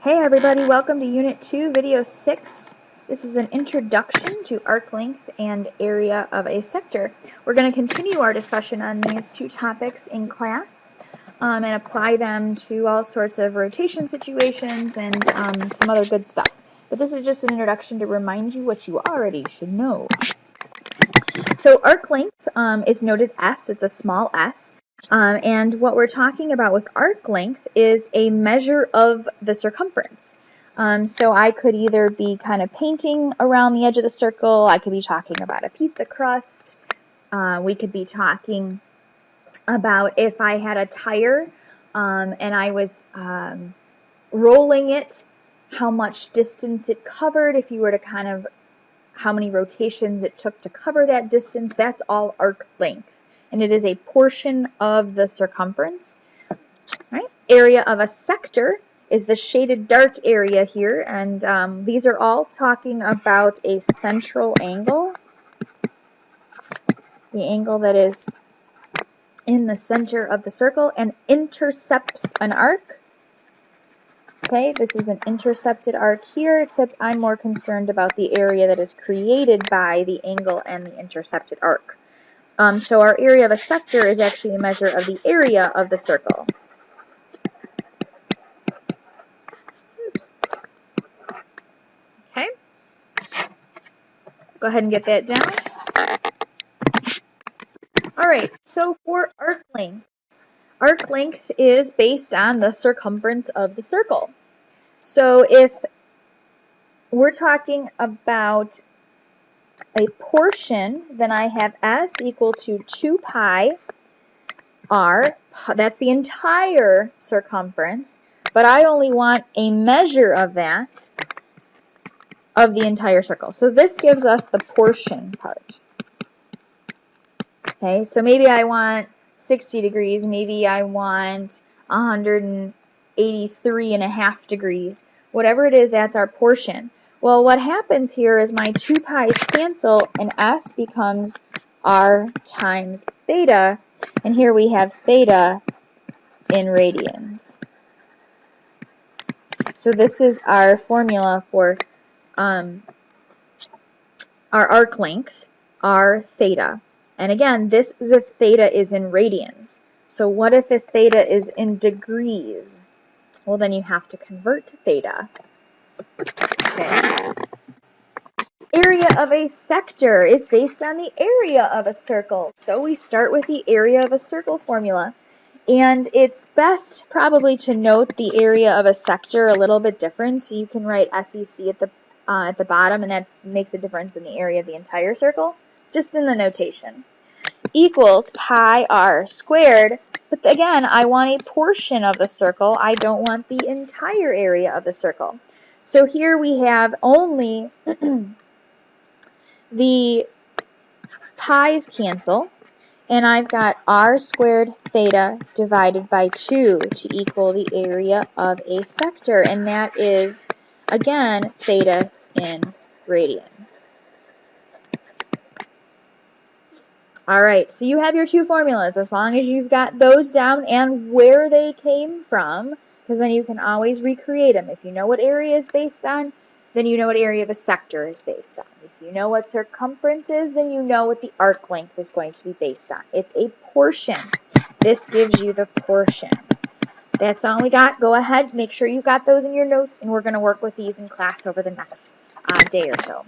Hey everybody, welcome to Unit 2, Video 6. This is an introduction to arc length and area of a sector. We're going to continue our discussion on these two topics in class and apply them to all sorts of rotation situations and some other good stuff. But this is just an introduction to remind you what you already should know. So arc length is noted S, it's a small s. And what we're talking about with arc length is a measure of the circumference. So I could either be kind of painting around the edge of the circle, I could be talking about a pizza crust, we could be talking about if I had a tire and I was rolling it, how much distance it covered, if you were to kind of, how many rotations it took to cover that distance, that's all arc length. And it is a portion of the circumference. Right? Area of a sector is the shaded dark area here, and these are all talking about a central angle, the angle that is in the center of the circle and intercepts an arc. Okay, this is an intercepted arc here, except I'm more concerned about the area that is created by the angle and the intercepted arc. So our area of a sector is actually a measure of the area of the circle. Oops. Okay. Go ahead and get that down. All right, so for arc length is based on the circumference of the circle. So if we're talking about a portion, then I have S equal to 2 pi r. That's the entire circumference, but I only want a measure of that, of the entire circle. So this gives us the portion part. Okay, so maybe I want 60 degrees, maybe I want 183.5 degrees. Whatever it is, that's our portion. Well, what happens here is my 2 pi's cancel and S becomes R times theta, and here we have theta in radians. So this is our formula for our arc length, R theta. And again, this is if theta is in radians. So what if theta is in degrees? Well, then you have to convert to theta. Okay. Area of a sector is based on the area of a circle. So we start with the area of a circle formula. And it's best probably to note the area of a sector a little bit different. So you can write SEC at the bottom, and that makes a difference in the area of the entire circle, just in the notation. Equals pi r squared. But again, I want a portion of the circle. I don't want the entire area of the circle. So here we have only the pi's cancel, and I've got r squared theta divided by 2 to equal the area of a sector, and that is, again, theta in radians. All right, so you have your two formulas, as long as you've got those down and where they came from, because then you can always recreate them. If you know what area is based on, then you know what area of a sector is based on. If you know what circumference is, then you know what the arc length is going to be based on. It's a portion. This gives you the portion. That's all we got. Go ahead, make sure you got those in your notes, and we're going to work with these in class over the next day or so.